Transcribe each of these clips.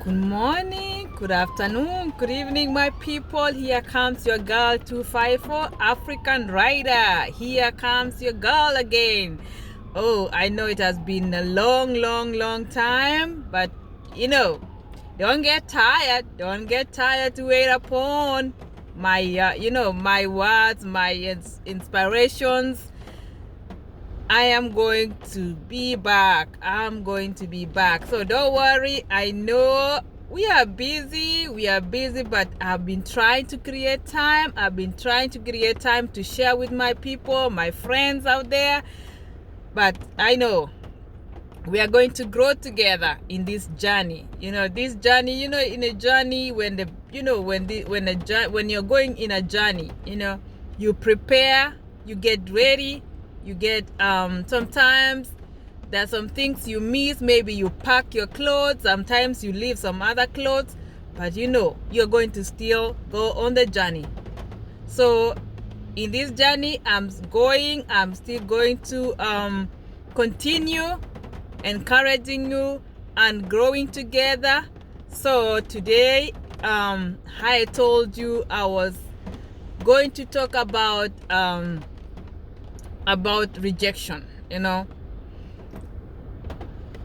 Good morning, good afternoon, good evening, my people. Here comes your girl 254 African Rider. Here comes your girl again. Oh, I know it has been a long time, but don't get tired. Don't get tired to wait upon my, my words, my inspirations. I am going to be back. I'm going to be back. So don't worry. I know we are busy, but I've been trying to create time. I've been trying to create time to share with my people, my friends out there. But I know we are going to grow together in this journey. In a journey, when you're going in a journey, you prepare, you get ready, you get sometimes there's some things you miss. Maybe you pack your clothes, sometimes you leave some other clothes, but you're going to still go on the journey. So in this journey, I'm still going to continue encouraging you and growing together. So today, I told you I was going to talk about rejection.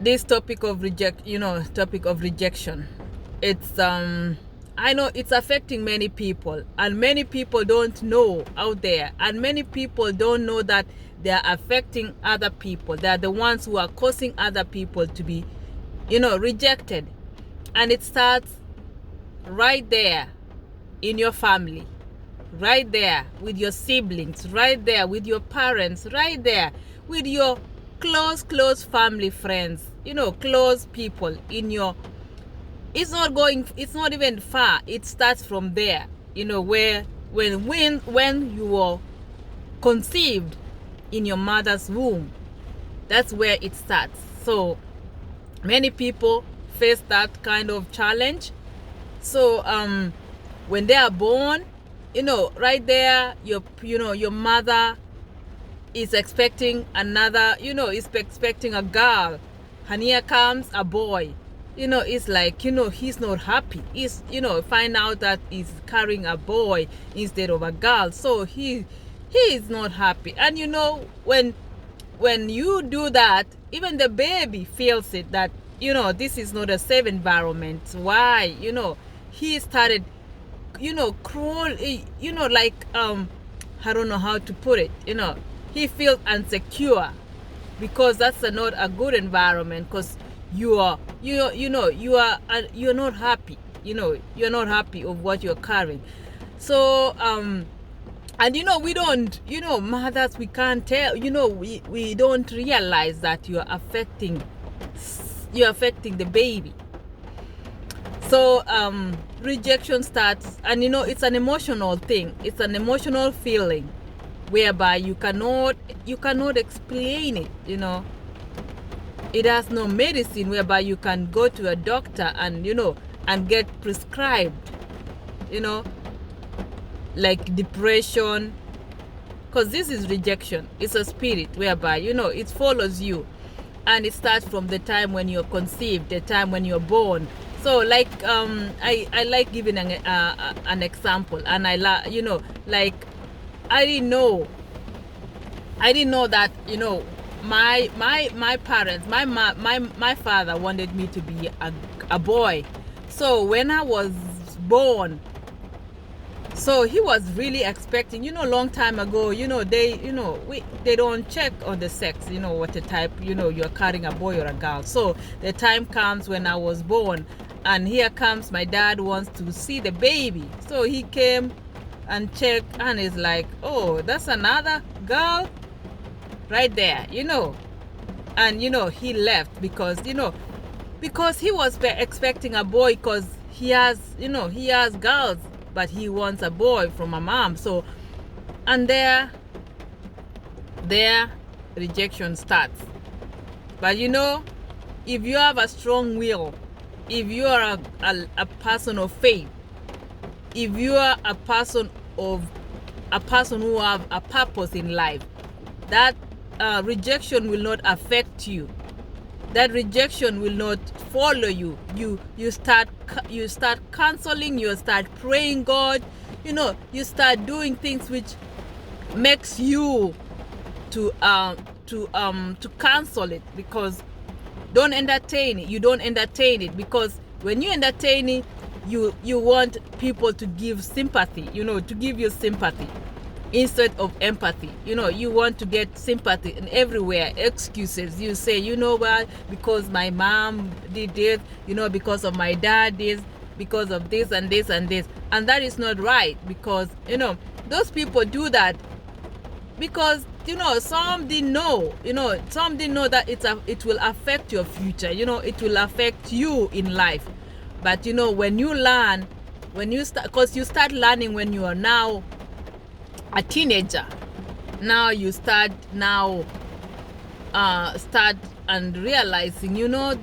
This topic of rejection. It's I know it's affecting many people, and many people don't know out there, and many people don't know that they are affecting other people. They are the ones who are causing other people to be rejected. And it starts right there in your family, right there with your siblings, right there with your parents, right there with your close family, friends, close people in your. It's not even far. It starts from there, where when you were conceived in your mother's womb. That's where it starts. So many people face that kind of challenge. So when they are born, right there, your mother is expecting expecting a girl, and here comes a boy. It's like, he's not happy. He's, find out that he's carrying a boy instead of a girl. So he is not happy. And when you do that, even the baby feels it, that, this is not a safe environment. Why? He started, crawl, like, I don't know how to put it, he feels insecure, because that's not a good environment, because you're not happy. You're not happy of what you're carrying. So and we don't, mothers, we can't tell, we don't realize that you're affecting the baby. So rejection starts, and it's an emotional thing. It's an emotional feeling whereby you cannot explain it. It has no medicine whereby you can go to a doctor and and get prescribed, like depression, because this is rejection. It's a spirit whereby it follows you, and it starts from the time when you're conceived, the time when you're born. So like I like giving an example, and like I didn't know that my parents, my father wanted me to be a boy. So when I was born, so he was really expecting, long time ago, they don't check on the sex, what the type, you're carrying, a boy or a girl. So the time comes when I was born, and here comes my dad wants to see the baby. So he came and checked, and is like, oh, that's another girl right there, and he left, because he was expecting a boy, because he has girls, but he wants a boy from a mom. So, and there rejection starts. But if you have a strong will, if you are a person of faith, if you are a person who have a purpose in life, that rejection will not affect you. that rejection will not follow you. You start counseling, you start praying God, you start doing things which makes you to cancel it, because don't entertain it. You don't entertain it, because when you entertain it, you want people to give sympathy, to give you sympathy instead of empathy. You want to get sympathy, and everywhere excuses. You say, what, because my mom did this, because of my dad this, because of this and this and this. And that is not right, because those people do that because some didn't know, that it will affect your future. It will affect you in life. But when you learn, when you start, because you start learning when you are now a teenager. Now you start and realizing,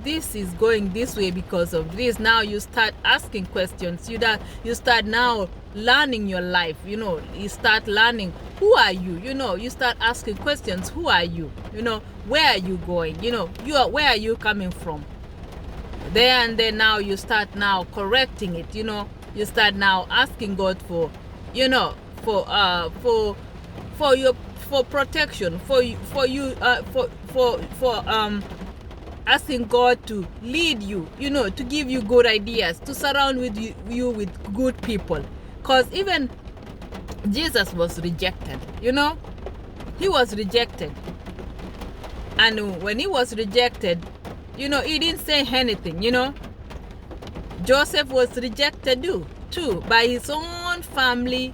this is going this way because of this. Now you start asking questions. You start now learning your life. You start learning, who are you? You start asking questions. Who are you? Where are you going? Where are you coming from? There and then now you start now correcting it. You start now asking God for for protection, for asking God to lead you, to give you good ideas, to surround you with good people. Because even Jesus was rejected. He was rejected, and when he was rejected, he didn't say anything. Joseph was rejected too by his own family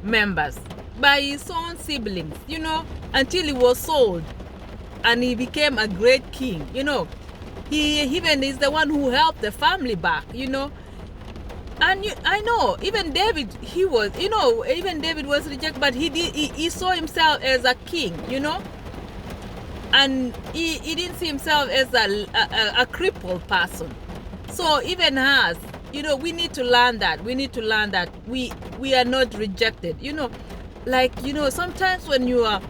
members, by his own siblings, until he was sold and he became a great king. He even is the one who helped the family back. And I know even David, even David was rejected, but he saw himself as a king, and he didn't see himself as a crippled person. So even us, we need to learn that. We need to learn that we are not rejected. Sometimes when you are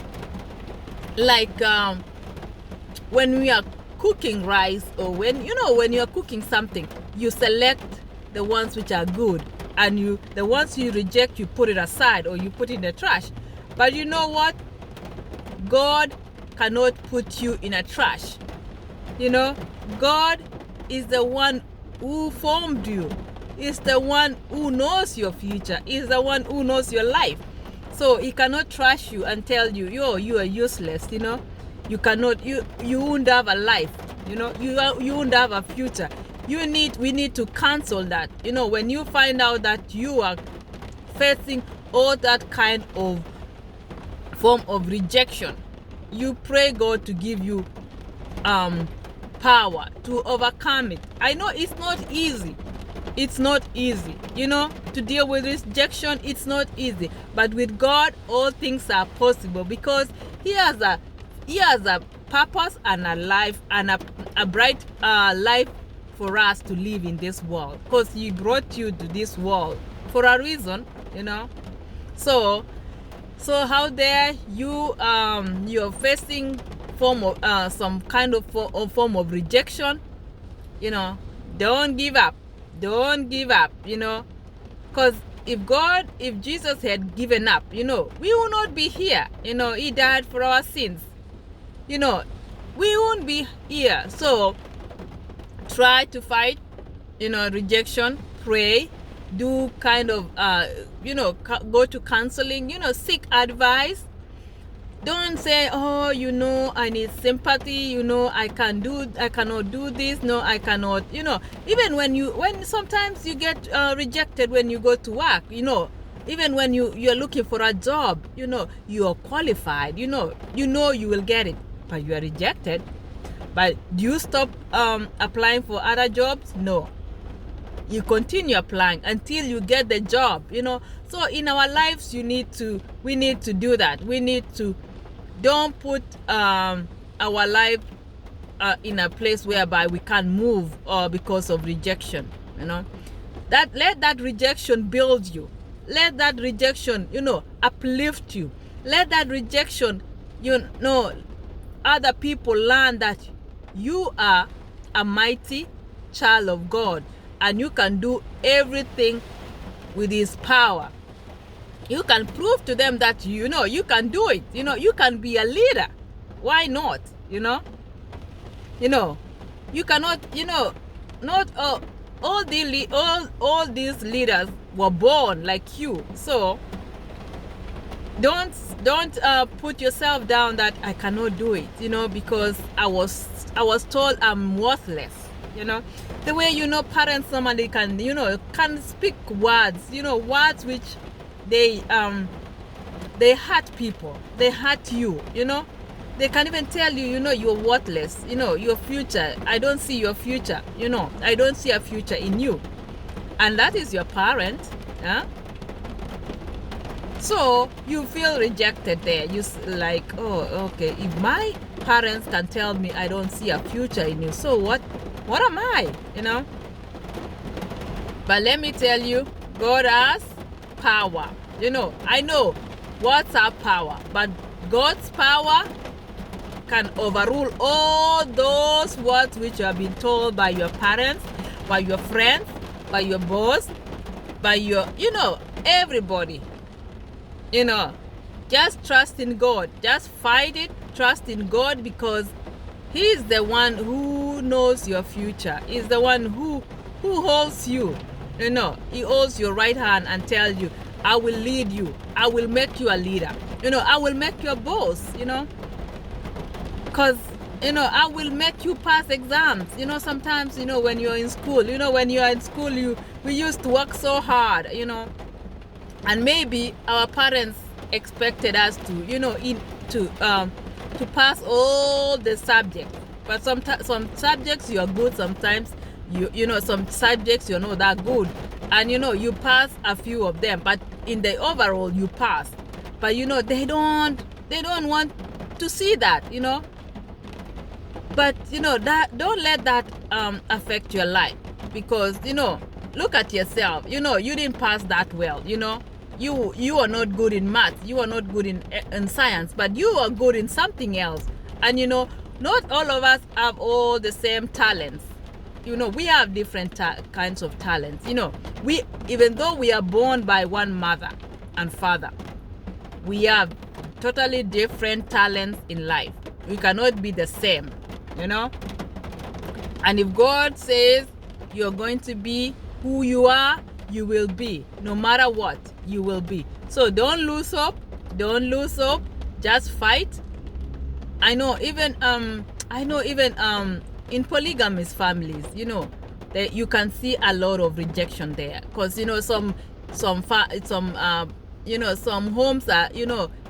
when we are cooking rice, or when you are cooking something, you select the ones which are good, and the ones you reject, you put it aside or you put it in the trash. But you know what? God cannot put you in a trash. God is the one who formed you, is the one who knows your future, is the one who knows your life. So he cannot trash you and tell you, you are useless. You cannot, you won't have a life. You won't have a future. We need to cancel that. When you find out that you are facing all that kind of form of rejection, you pray God to give you power to overcome it. I know it's not easy. It's not easy, to deal with rejection. It's not easy, but with God, all things are possible, because He has a purpose and a life, and a bright life for us to live in this world, because He brought you to this world for a reason, So how dare you you're facing form of some kind of form of rejection? Don't give up. Don't give up. Because if Jesus had given up, we will not be here. He died for our sins. We won't be here. So try to fight rejection. Pray, do kind of go to counseling, seek advice. Don't say, I need sympathy, I cannot do this, no, I cannot, even when sometimes you get rejected when you go to work, even when you're looking for a job, you are qualified, you will get it, but you are rejected. But do you stop applying for other jobs? No. You continue applying until you get the job, So in our lives, we need to do that. We need to, don't put our life in a place whereby we can't move because of rejection. Let that rejection build you. Let that rejection, uplift you. Let that rejection, other people learn that you are a mighty child of God, and you can do everything with his power. You can prove to them that you can do it. You can be a leader. Why not? You cannot. Not all these leaders were born like you. So don't put yourself down that I cannot do it. Because I was told I'm worthless. The way parents normally can speak words. Words which they hurt people, they hurt you. They can even tell you you're worthless, your future, I don't see your future, I don't see a future in you. And that is your parent. So you feel rejected there. You like, oh, okay, if my parents can tell me I don't see a future in you, so what am I? But let me tell you, God has power. I know what's our power, but God's power can overrule all those words which you have been told by your parents, by your friends, by your boss, by your, everybody. Just trust in God. Just fight it. Trust in God, because He is the one who knows your future. He's the one who holds you. He holds your right hand and tells you, I will lead you. I will make you a leader. I will make you a boss, because, I will make you pass exams. Sometimes, when you're in school, when you're in school, we used to work so hard, and maybe our parents expected us to, to pass all the subjects. But some subjects you are good, sometimes some subjects you're not that good, and you pass a few of them, but in the overall you pass. But they don't want to see that. But that, don't let that affect your life, because look at yourself. You didn't pass that well. You are not good in math, you are not good in science, but you are good in something else. And not all of us have all the same talents. We have different kinds of talents. We, even though we are born by one mother and father, we have totally different talents in life. We cannot be the same. And if God says you're going to be who you are, you will be. No matter what, you will be. So don't lose hope. Don't lose hope. Just fight. I know even in polygamous families, that you can see a lot of rejection there, because some homes are,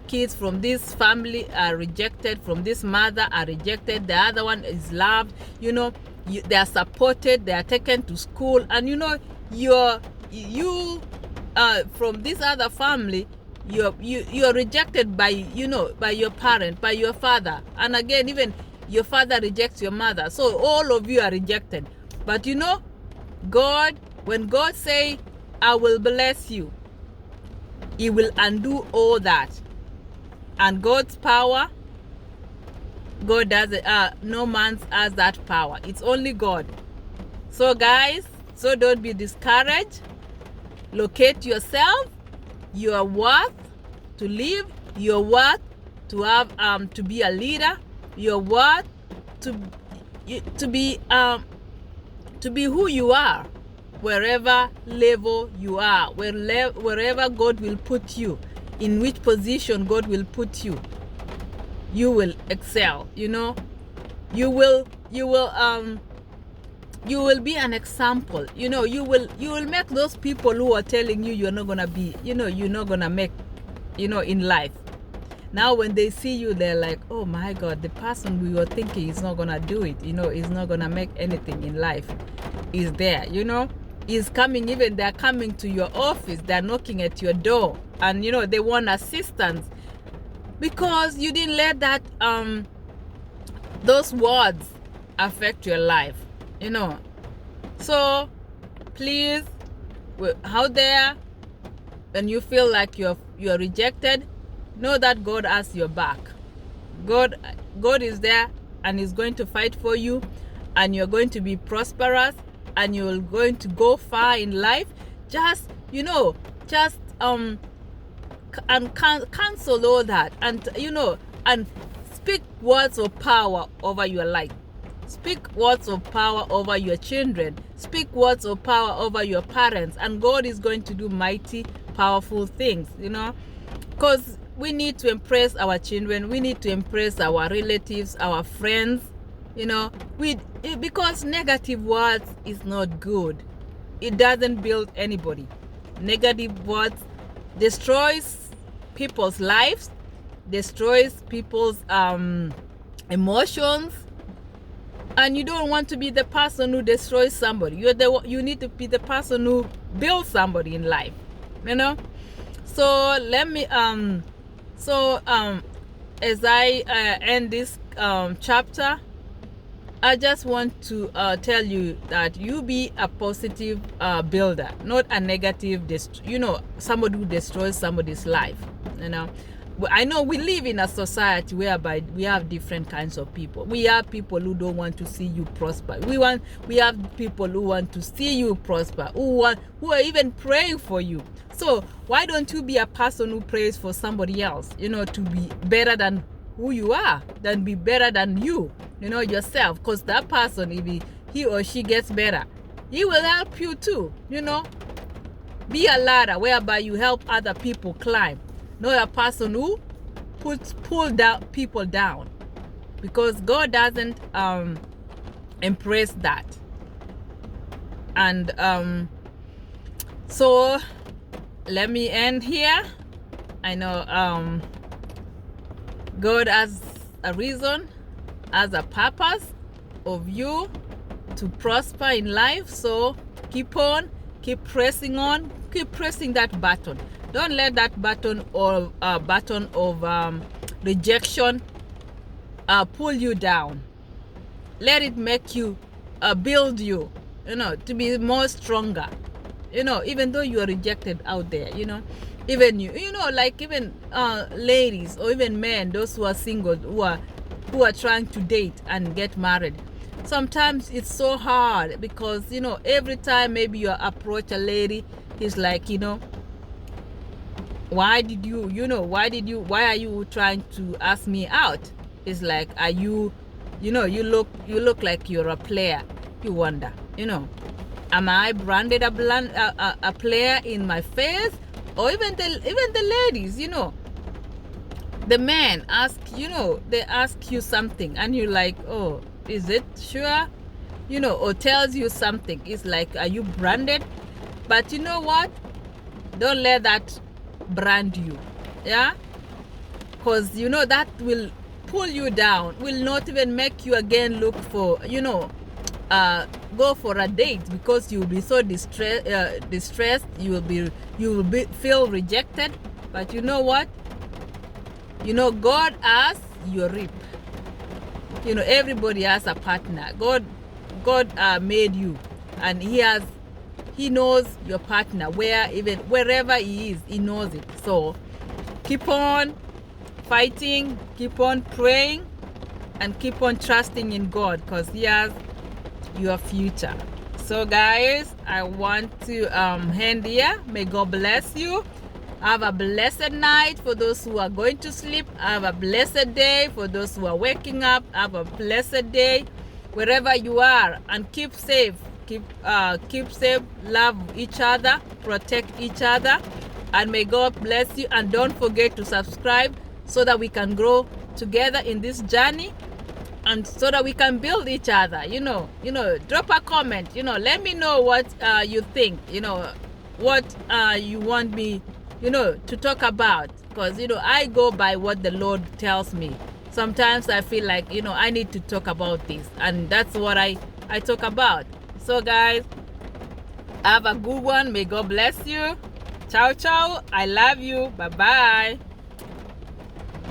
kids from this family are rejected, from this mother are rejected, the other one is loved. They are supported, they are taken to school, and you from this other family, you're rejected by by your parent, by your father, and again even your father rejects your mother, so all of you are rejected. But God, when God say I will bless you, He will undo all that. And God's power, God does it. No man has that power. It's only God. So guys, don't be discouraged. Locate yourself. You are worth to live. You're worth to have to be a leader. You're worth to be who you are, wherever level you are, wherever God will put you, in which position God will put you, you will excel. You will be an example. You will make those people who are telling you you're not gonna be, you're not gonna make, in life. Now when they see you, they're like, oh my God, the person we were thinking is not gonna do it, is not gonna make anything in life, is there, is coming. Even they're coming to your office, they're knocking at your door, and they want assistance, because you didn't let that those words affect your life. So please, out there, when you feel like you're rejected, know that God has your back. God is there and is going to fight for you, and you're going to be prosperous, and you're going to go far in life. Just and cancel all that, and and speak words of power over your life. Speak words of power over your children. Speak words of power over your parents, and God is going to do mighty, powerful things, because we need to impress our children. We need to impress our relatives, our friends, because negative words is not good. It doesn't build anybody. Negative words destroys people's lives, destroys people's emotions, and you don't want to be the person who destroys somebody. You need to be the person who builds somebody in life, so let me as I end this chapter, I just want to tell you that you be a positive builder, not a negative, somebody who destroys somebody's life. I know we live in a society whereby we have different kinds of people. We have people who don't want to see you prosper. We have people who want to see you prosper, who are even praying for you. So why don't you be a person who prays for somebody else, to be better than who you are, than be better than you, yourself. Because that person, if he or she gets better, he will help you too. Be a ladder whereby you help other people climb, not a person who pull down people down, because God doesn't embrace that. And so let me end here. I know God has a reason, has a purpose of you to prosper in life. So keep pressing on, keep pressing that button. Don't let that button of rejection pull you down. Let it make you build you, to be more stronger. Even though you are rejected out there, even even ladies or even men, those who are single, who are trying to date and get married. Sometimes it's so hard because every time maybe you approach a lady, it's like, why are you trying to ask me out? It's like, are you you look like you're a player. You wonder, am I branded a player in my face? Or even the ladies, the men ask, they ask you something and you're like, oh, is it sure? Or tells you something. It's like, are you branded? But you know what? Don't let that brand you. Yeah? Because, that will pull you down, will not even make you again look for, go for a date, because you'll be so distressed. You will feel rejected. But you know what? God has your rib. Everybody has a partner. God made you, and he knows your partner, wherever he is, he knows it. So keep on fighting, keep on praying, and keep on trusting in God, because he has your future. So guys, I want to end here. May God bless you. Have a blessed night for those who are going to sleep. Have a blessed day for those who are waking up. Have a blessed day wherever you are, and keep safe. Keep safe. Love each other. Protect each other. And may God bless you. And don't forget to subscribe so that we can grow together in this journey, and so that we can build each other. Drop a comment. Let me know what you think. What you want me to talk about, because I go by what the Lord tells me. Sometimes I feel like I need to talk about this, and that's what I talk about. So guys, have a good one. May God bless you. Ciao ciao. I love you. Bye bye.